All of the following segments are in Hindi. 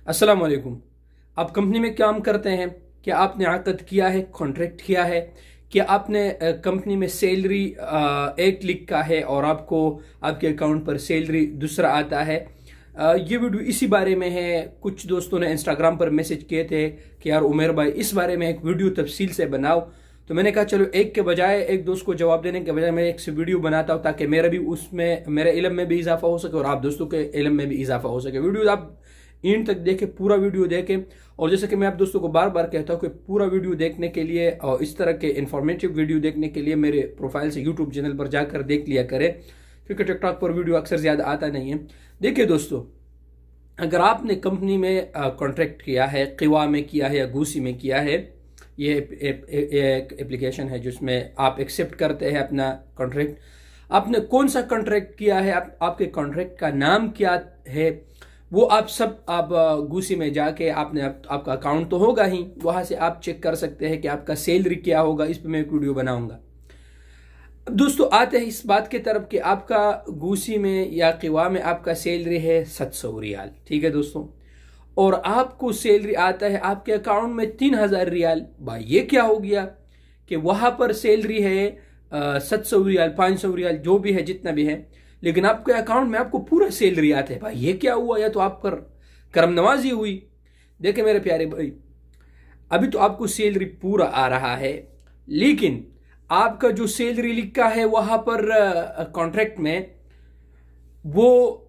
अस्सलाम वालेकुम। आप कंपनी में काम करते हैं, क्या आपने आकद किया है, कॉन्ट्रैक्ट किया है? क्या आपने कंपनी में सैलरी एक लिखा है और आपको आपके अकाउंट पर सैलरी दूसरा आता है? ये वीडियो इसी बारे में है। कुछ दोस्तों ने इंस्टाग्राम पर मैसेज किए थे कि यार उमेर भाई इस बारे में एक वीडियो तफसील से बनाओ। तो मैंने कहा चलो एक के बजाय, एक दोस्त को जवाब देने के बजाय मैं एक से वीडियो बनाता हूँ ताकि मेरा भी उसमें, मेरे इल्म में भी इजाफा हो सके और आप दोस्तों के इल्म में भी इजाफा हो सके। वीडियो आप इन तक देखें, पूरा वीडियो देखें। और जैसे कि मैं आप दोस्तों को बार बार कहता हूं कि पूरा वीडियो देखने के लिए और इस तरह के इंफॉर्मेटिव वीडियो देखने के लिए मेरे प्रोफाइल से यूट्यूब चैनल पर जाकर देख लिया करें, क्योंकि टिकटॉक पर वीडियो अक्सर ज्यादा आता नहीं है। देखिए दोस्तों, अगर आपने कंपनी में कॉन्ट्रैक्ट किया है, किवा में किया है या गूसी में किया है, ये एक एप्लीकेशन है जिसमें आप एक्सेप्ट करते हैं अपना कॉन्ट्रैक्ट। आपने कौन सा कॉन्ट्रैक्ट किया है, आपके कॉन्ट्रैक्ट का नाम क्या है, वो आप गूसी में जाके आपने आपका अकाउंट तो होगा ही, वहां से आप चेक कर सकते हैं कि आपका सैलरी क्या होगा। इस पे मैं एक वीडियो बनाऊंगा। अब दोस्तों आते हैं इस बात की तरफ कि आपका गूसी में या किवा में आपका सैलरी है 700 रियाल, ठीक है दोस्तों, और आपको सैलरी आता है आपके अकाउंट में 3000 रियाल। भाई ये क्या हो गया कि वहां पर सैलरी है 700 रियाल, 500 रियाल, जो भी है, जितना भी है, लेकिन आपके अकाउंट में आपको पूरा सैलरी आता है। भाई ये क्या हुआ? या तो आप पर करम नवाजी हुई। देखे मेरे प्यारे भाई, अभी तो आपको सैलरी पूरा आ रहा है, लेकिन आपका जो सैलरी लिखा है वहां पर कॉन्ट्रैक्ट में, वो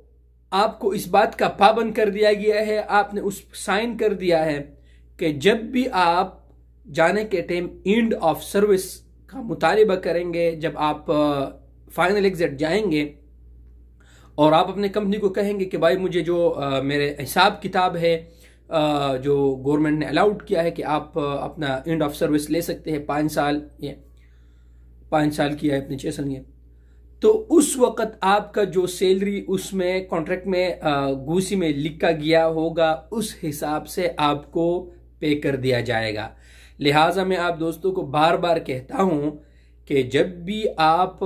आपको इस बात का पाबंद कर दिया गया है, आपने उस साइन कर दिया है कि जब भी आप जाने के टाइम एंड ऑफ सर्विस का मुतालिबा करेंगे, जब आप फाइनल एग्जिट जाएंगे और आप अपने कंपनी को कहेंगे कि भाई मुझे जो मेरे हिसाब किताब है, जो गवर्नमेंट ने अलाउड किया है कि आप अपना एंड ऑफ सर्विस ले सकते हैं, 5 साल किया है अपने 6 साल किया, तो उस वक्त आपका जो सैलरी उसमें कॉन्ट्रैक्ट में गूसी में लिखा गया होगा, उस हिसाब से आपको पे कर दिया जाएगा। लिहाजा मैं आप दोस्तों को बार बार कहता हूं कि जब भी आप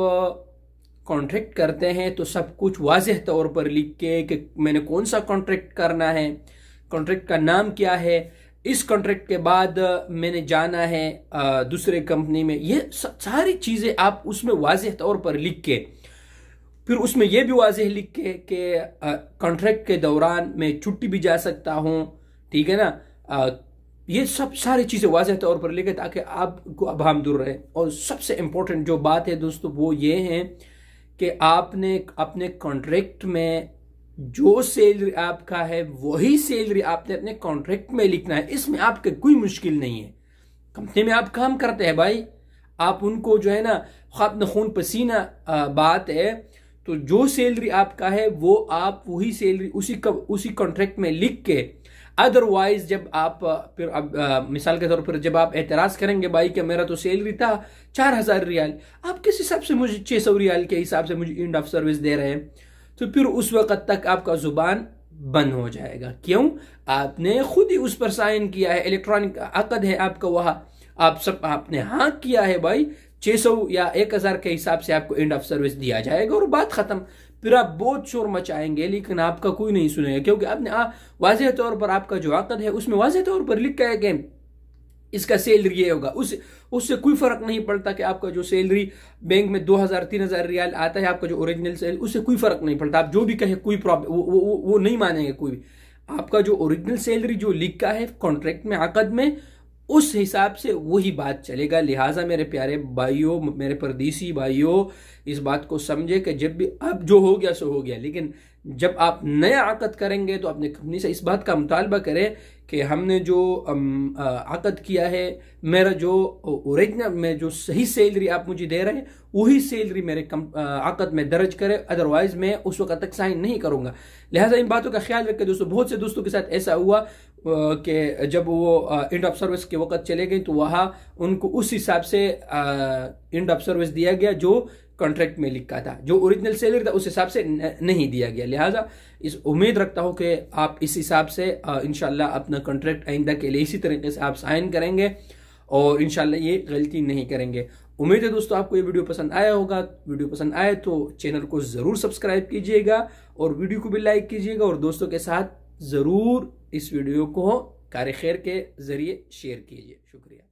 कॉन्ट्रैक्ट करते हैं तो सब कुछ वाज़ेह तौर पर लिख के कि मैंने कौन सा कॉन्ट्रैक्ट करना है, कॉन्ट्रैक्ट का नाम क्या है, इस कॉन्ट्रैक्ट के बाद मैंने जाना है दूसरे कंपनी में, ये सारी चीजें आप उसमें वाज़ेह तौर पर लिख के, फिर उसमें यह भी वाज़ेह लिख के कि कॉन्ट्रैक्ट के दौरान मैं छुट्टी भी जा सकता हूं, ठीक है ना। ये सब सारी चीजें वाज़ेह तौर पर लिखे ताकि आपको अभाम दूर रहे। और सबसे इंपॉर्टेंट जो बात है दोस्तों वो ये है कि आपने अपने कॉन्ट्रैक्ट में जो सैलरी आपका है वही सैलरी आपने अपने कॉन्ट्रैक्ट में लिखना है। इसमें आपके कोई मुश्किल नहीं है। कंपनी में आप काम करते हैं भाई, आप उनको जो है ना अपना खून पसीना बात है, तो जो सैलरी आपका है वो आप वही सैलरी उसी कॉन्ट्रैक्ट में लिख के, अदरवाइज जब आप फिर अब मिसाल के तौर पर जब आप एतराज करेंगे भाई कि मेरा तो सैलरी था 4000 रियाल, आप किस हिसाब से मुझे 600 रियाल के हिसाब से मुझे एंड ऑफ सर्विस दे रहे हैं, तो फिर उस वक्त तक आपका जुबान बंद हो जाएगा। क्यों? आपने खुद ही उस पर साइन किया है, इलेक्ट्रॉनिक अकद है आपका, वहां आप सब आपने हाँ किया है भाई, 600 या 1000 के हिसाब से आपको एंड ऑफ सर्विस दिया जाएगा और बात खत्म। फिर आप बहुत शोर मचाएंगे लेकिन आपका कोई नहीं सुनेगा, क्योंकि आपने वाज़ेह तौर पर आपका जो अकद है उसमें वाज़ेह तौर पर लिखा है कि इसका सैलरी ये होगा। उससे कोई फर्क नहीं पड़ता कि आपका जो सैलरी बैंक में 2000-3000 रियाल आता है, आपका जो ओरिजिनल सैलरी, उससे कोई फर्क नहीं पड़ता। आप जो भी कहे कोई प्रॉब्लम वो नहीं मानेंगे कोई भी। आपका जो ओरिजिनल सैलरी जो लिखा है कॉन्ट्रैक्ट में, अकद में, उस हिसाब से वही बात चलेगा। लिहाजा मेरे प्यारे भाइयों, मेरे परदेसी भाइयों, इस बात को समझे कि जब भी अब जो हो गया सो हो गया, लेकिन जब आप नया आकद करेंगे तो अपने कंपनी से इस बात का मुतालबा करें कि हमने जो आकद किया है, मेरा जो ओरिजिनल में जो सही सैलरी आप मुझे दे रहे हैं वही सैलरी मेरे आकद में दर्ज करें, अदरवाइज मैं उस वक्त तक साइन नहीं करूंगा। लिहाजा इन बातों का ख्याल रखें दोस्तों। बहुत से दोस्तों के साथ ऐसा हुआ कि जब वो एंड ऑफ सर्विस के वक्त चले गए तो वहां उनको उस हिसाब से एंड ऑफ सर्विस दिया गया जो कॉन्ट्रैक्ट में लिखा था, जो ओरिजिनल सैलरी था उस हिसाब से नहीं दिया गया। लिहाजा इस उम्मीद रखता हूं कि आप इस हिसाब से इंशाल्लाह अपना कॉन्ट्रैक्ट आइंदा के लिए इसी तरीके से आप साइन करेंगे और इंशाल्लाह ये गलती नहीं करेंगे। उम्मीद है दोस्तों आपको ये वीडियो पसंद आया होगा। वीडियो पसंद आए तो चैनल को जरूर सब्सक्राइब कीजिएगा और वीडियो को भी लाइक कीजिएगा और दोस्तों के साथ जरूर इस वीडियो को कार खैर के जरिए शेयर कीजिए। शुक्रिया।